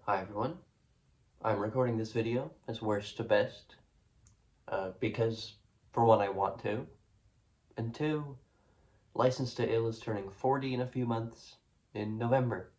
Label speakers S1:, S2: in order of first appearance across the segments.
S1: Hi everyone, I'm recording this video as worst to best, because for one I want to, and two, License to Ill is turning 40 in a few months in November.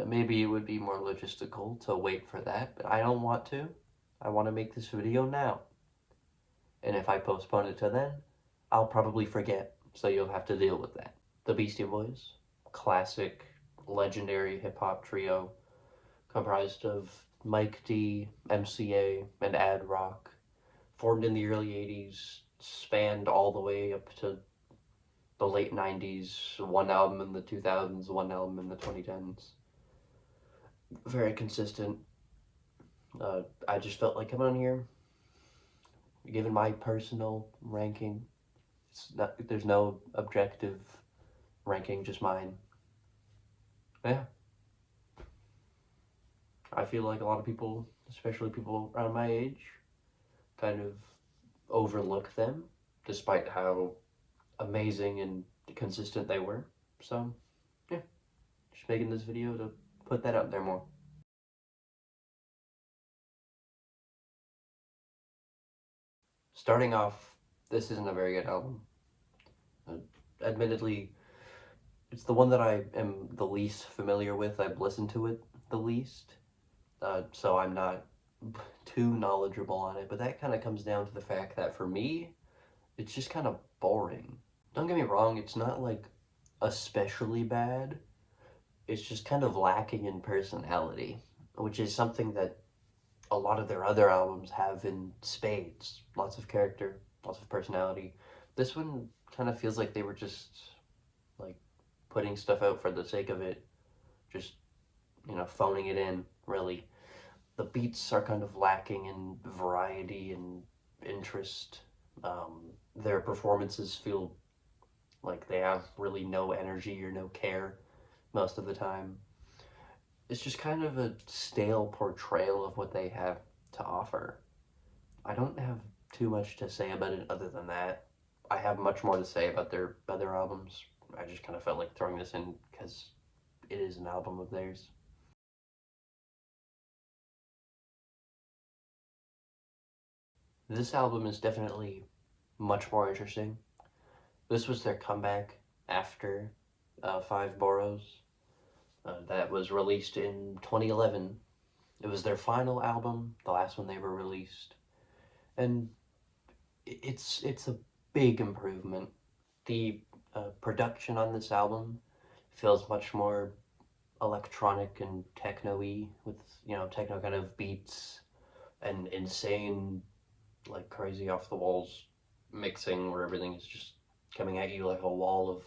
S1: Maybe it would be more logistical to wait for that, but I don't want to. I want to make this video now. And if I postpone it to then, I'll probably forget, so you'll have to deal with that. The Beastie Boys, classic, legendary hip-hop trio, comprised of Mike D, MCA, and Ad Rock, formed in the early 80s, spanned all the way up to the late 90s, one album in the 2000s, one album in the 2010s. Very consistent. I just felt like coming on here, given my personal ranking. There's no objective ranking, just mine. Yeah. I feel like a lot of people, especially people around my age, kind of overlook them, despite how amazing and consistent they were. So, yeah, just making this video to put that out there more. Starting off, this isn't a very good album. Admittedly, it's the one that I am the least familiar with. I've listened to it the least, so I'm not too knowledgeable on it, but that kind of comes down to the fact that for me, it's just kind of boring. Don't get me wrong, it's not like especially bad, it's just kind of lacking in personality, which is something that a lot of their other albums have in spades. Lots of character, lots of personality. This one kind of feels like they were just like putting stuff out for the sake of it, just, phoning it in, really. The beats are kind of lacking in variety and interest. Their performances feel like they have really no energy or no care most of the time. It's just kind of a stale portrayal of what they have to offer. I don't have too much to say about it other than that. I have much more to say about their other albums. I just kind of felt like throwing this in because it is an album of theirs. This album is definitely much more interesting. This was their comeback after Five Boroughs. That was released in 2011. It was their final album, the last one they ever released. And it's a big improvement. The production on this album feels much more electronic and techno-y with, techno kind of beats and insane, like crazy off the walls mixing where everything is just coming at you like a wall of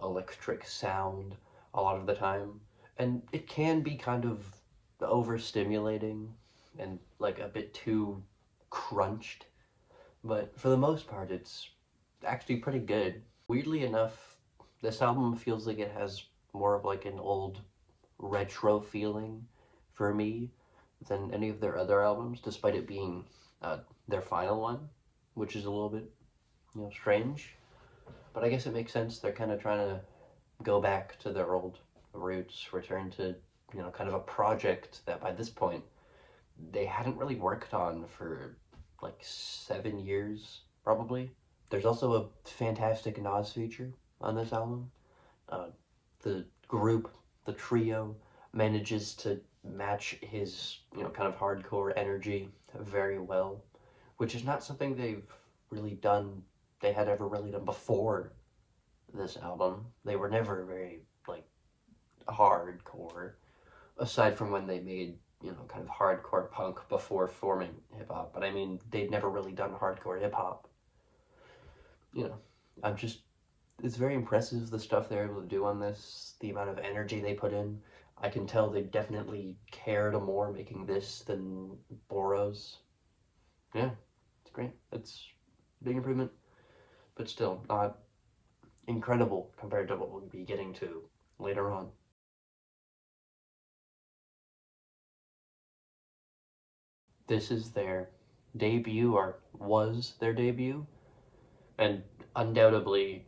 S1: electric sound a lot of the time. And it can be kind of overstimulating and like a bit too crunched, but for the most part, it's actually pretty good. Weirdly enough, this album feels like it has more of like an old retro feeling for me than any of their other albums, despite it being their final one, which is a little bit, strange. But I guess it makes sense. They're kind of trying to go back to their old roots, return to, kind of a project that by this point they hadn't really worked on for like 7 years, probably. There's also a fantastic Nas feature on this album. Uh, the group, the trio, manages to match his, kind of hardcore energy very well, which is not something they've really done, they had ever really done before this album. They were never very, like, hardcore, aside from when they made, kind of hardcore punk before forming hip hop. But I mean, they'd never really done hardcore hip hop. You know, I'm just, it's very impressive the stuff they're able to do on this, the amount of energy they put in. I can tell they definitely cared more making this than Boros. Yeah, it's great. It's a big improvement, but still not incredible compared to what we'll be getting to later on. This is their debut, or was their debut, and undoubtedly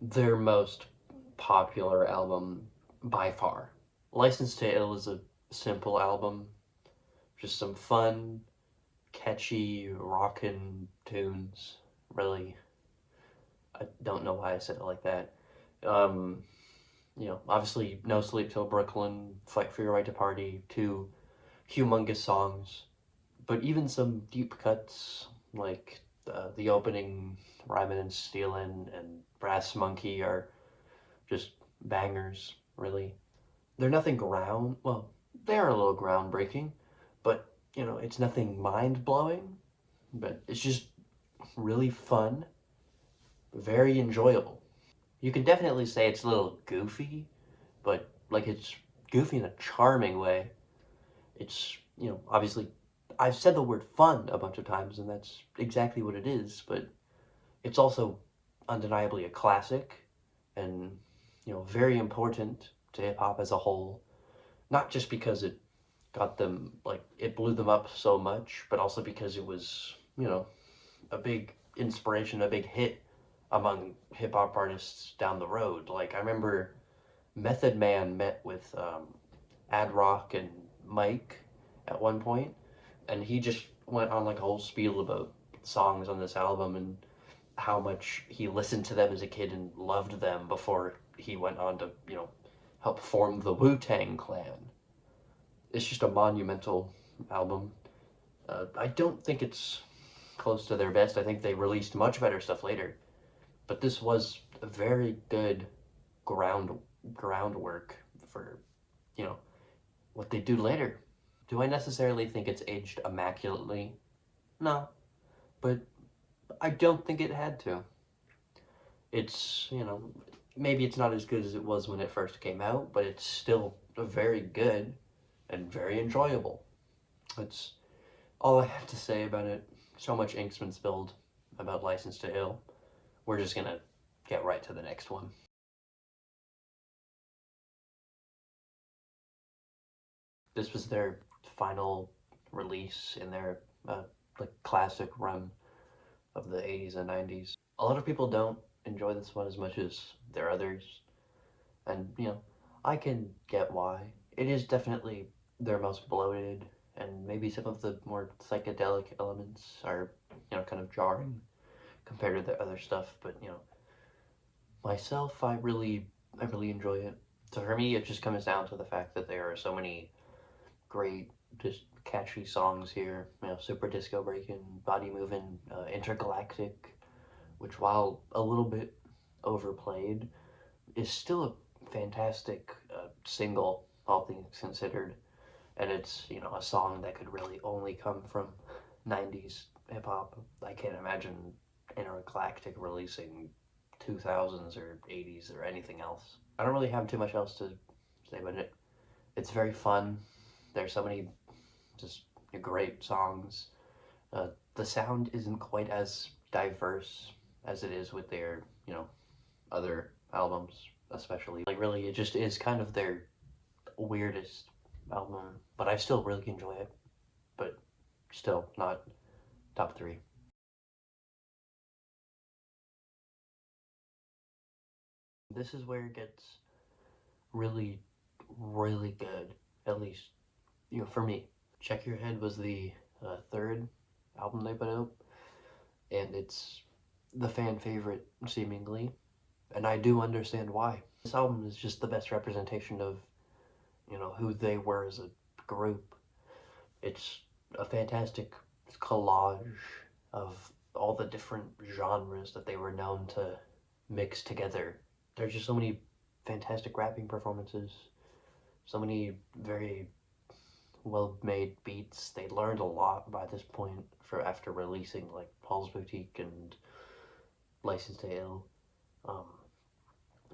S1: their most popular album by far. License to Ill is a simple album, just some fun, catchy, rockin' tunes. Really, I don't know why I said it like that. Um, obviously, No Sleep Till Brooklyn, Fight for Your Right to Party, two humongous songs, but even some deep cuts like the opening Rhymin' and Stealin' and Brass Monkey are just bangers, really. They're nothing well, they're a little groundbreaking, but it's nothing mind blowing, but it's just really fun, very enjoyable. You can definitely say it's a little goofy, but like it's goofy in a charming way. It's, obviously I've said the word fun a bunch of times and that's exactly what it is, but it's also undeniably a classic and, very important to hip hop as a whole. Not just because it got them, like, it blew them up so much, but also because it was, a big inspiration, a big hit among hip hop artists down the road. Like, I remember Method Man met with Ad Rock and Mike at one point, and he just went on like a whole spiel about songs on this album and how much he listened to them as a kid and loved them before he went on to, help form the Wu-Tang Clan. It's just a monumental album. I don't think it's close to their best. I think they released much better stuff later, but this was a very good ground groundwork for you know what they do later. Do I necessarily think it's aged immaculately? No, but I don't think it had to. It's, maybe it's not as good as it was when it first came out, but it's still very good and very enjoyable. That's all I have to say about it. So much ink's been spilled about License to Ill. We're just gonna get right to the next one. This was their final release in their like classic run of the 80s and 90s. A lot of people don't enjoy this one as much as their others, and I can get why. It is definitely their most bloated, and maybe some of the more psychedelic elements are kind of jarring compared to their other stuff. But myself, I really enjoy it. So for me, it just comes down to the fact that there are so many great, just catchy songs here. Super Disco Breakin', Body Movin', Intergalactic, which while a little bit overplayed, is still a fantastic single, all things considered. And it's, a song that could really only come from 90s hip hop. I can't imagine Intergalactic releasing 2000s or 80s or anything else. I don't really have too much else to say about it. It's very fun. There's so many just great songs. The sound isn't quite as diverse as it is with their, other albums, especially. Like, really, it just is kind of their weirdest album, but I still really enjoy it. But still, not top three. This is where it gets really, really good, at least, for me. Check Your Head was the third album they put out, and it's the fan favorite, seemingly, and I do understand why. This album is just the best representation of, who they were as a group. It's a fantastic collage of all the different genres that they were known to mix together. There's just so many fantastic rapping performances, so many very well-made beats. They learned a lot by this point for after releasing like Paul's Boutique and License to Ill. Um,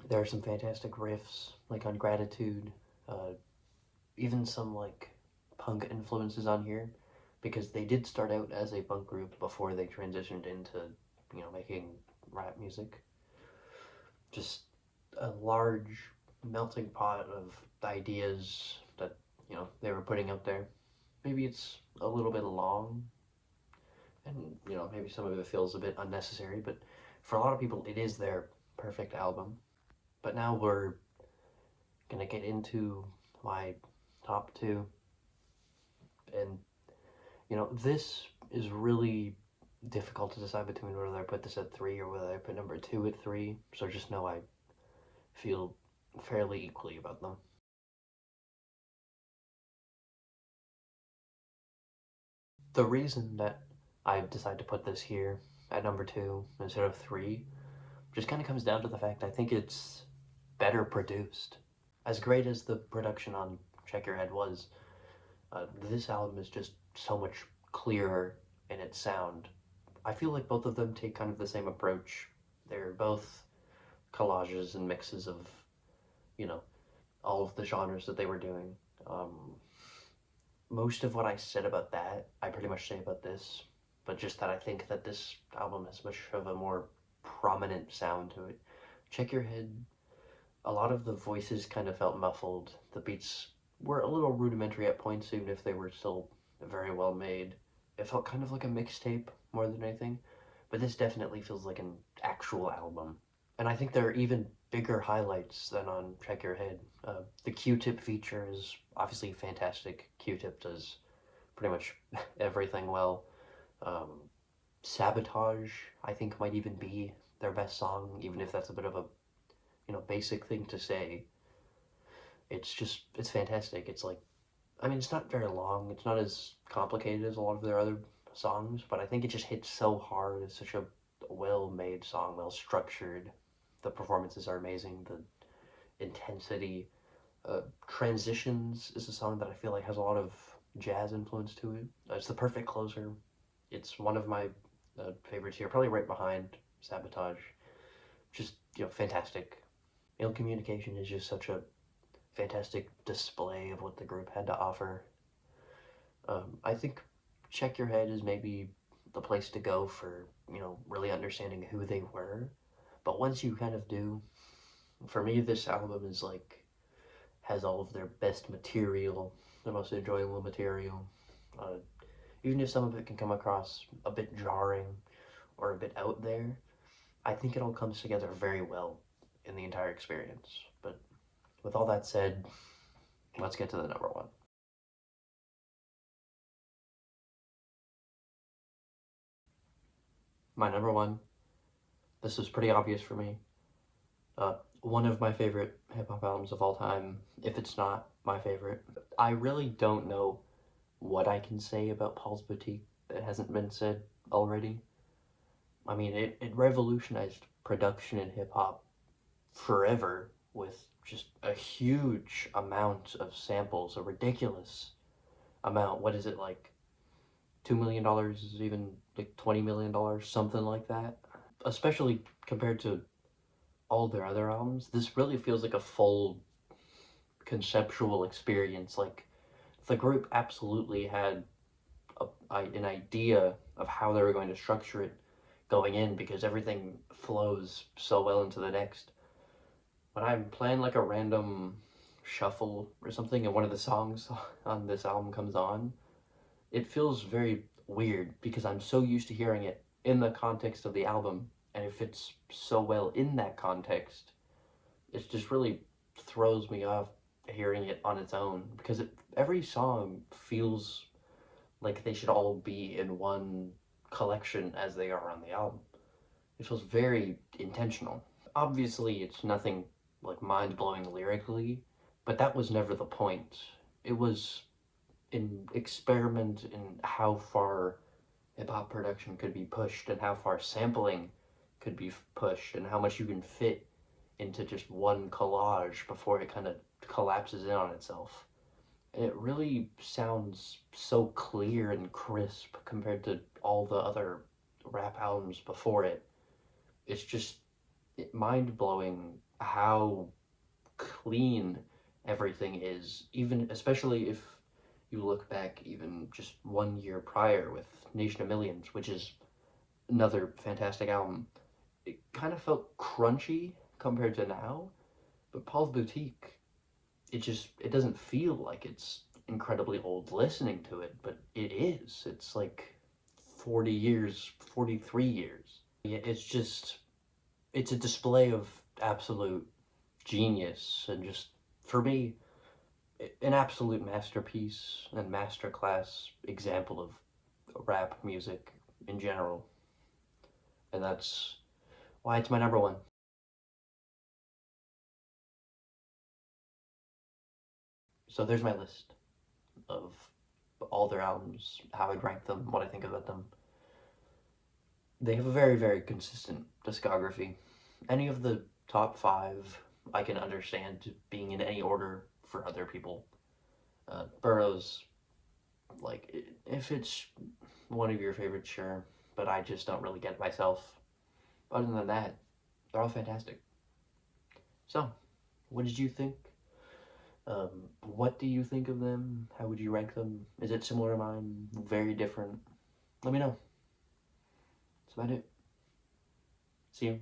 S1: there are some fantastic riffs like on Gratitude, uh, even some like punk influences on here because they did start out as a punk group before they transitioned into making rap music. Just a large melting pot of ideas that they were putting out there. Maybe it's a little bit long and maybe some of it feels a bit unnecessary, but for a lot of people it is their perfect album. But now we're gonna get into my top two. And, this is really difficult to decide between whether I put this at three or whether I put number two at three. So just know I feel fairly equally about them. The reason that I decided to put this here at number two instead of three just kind of comes down to the fact I think it's better produced. As great as the production on Check Your Head was, this album is just so much clearer in its sound. I feel like both of them take kind of the same approach. They're both collages and mixes of, you know, all of the genres that they were doing. Um, Most of what I said about that, I pretty much say about this, but just that I think that this album has much of a more prominent sound to it. Check Your Head, a lot of the voices kind of felt muffled. The beats were a little rudimentary at points, even if they were still very well made. It felt kind of like a mixtape more than anything, but this definitely feels like an actual album. And I think there are even bigger highlights than on Check Your Head. The Q-Tip feature is obviously fantastic. Q-Tip does pretty much everything well. Um, Sabotage, I think, might even be their best song, even if that's a bit of a basic thing to say. It's fantastic. It's like, I mean, it's not very long. It's not as complicated as a lot of their other songs, but I think it just hits so hard. It's such a well-made song, well-structured. The performances are amazing. The intensity. Transitions is a song that I feel like has a lot of jazz influence to it. It's the perfect closer. It's one of my favorites here, probably right behind Sabotage. Just, fantastic. Ill Communication is just such a fantastic display of what the group had to offer. I think Check Your Head is maybe the place to go for, really understanding who they were. But once you kind of do, for me, this album is like, has all of their best material, the most enjoyable material. Uh, Even if some of it can come across a bit jarring or a bit out there, I think it all comes together very well in the entire experience. But with all that said, let's get to the number one. My number one, this is pretty obvious for me. One of my favorite hip hop albums of all time, if it's not my favorite. I really don't know what I can say about Paul's Boutique that hasn't been said already. I mean, it revolutionized production in hip hop forever with just a huge amount of samples, a ridiculous amount. What is it like? $2 million is even like $20 million, something like that. Especially compared to all their other albums, this really feels like a full conceptual experience. Like the group absolutely had an idea of how they were going to structure it going in because everything flows so well into the next. When I'm playing like a random shuffle or something and one of the songs on this album comes on, it feels very weird because I'm so used to hearing it in the context of the album, and it fits so well in that context. It just really throws me off hearing it on its own because every song feels like they should all be in one collection as they are on the album. It feels very intentional. Obviously, it's nothing like mind blowing lyrically, but that was never the point. It was an experiment in how far hip hop production could be pushed and how far sampling could be pushed and how much you can fit into just one collage before it kind of collapses in on itself. And it really sounds so clear and crisp compared to all the other rap albums before it. It's just mind blowing how clean everything is, even especially if you look back even just 1 year prior with Nation of Millions, which is another fantastic album. It kind of felt crunchy compared to now, but Paul's Boutique, it doesn't feel like it's incredibly old listening to it, but it is. It's like 40 years, 43 years. Yeah, it's a display of absolute genius and just for me an absolute masterpiece and masterclass example of rap music in general, and that's why it's my number one. So there's my list of all their albums, how I'd rank them, what I think about them. They have a very, very consistent discography. Any of the top five I can understand being in any order for other people. Burroughs, like, if it's one of your favorites, sure, but I just don't really get it myself. Other than that, they're all fantastic. So, what did you think? What do you think of them? How would you rank them? Is it similar to mine? Very different? Let me know. That's about it. See you.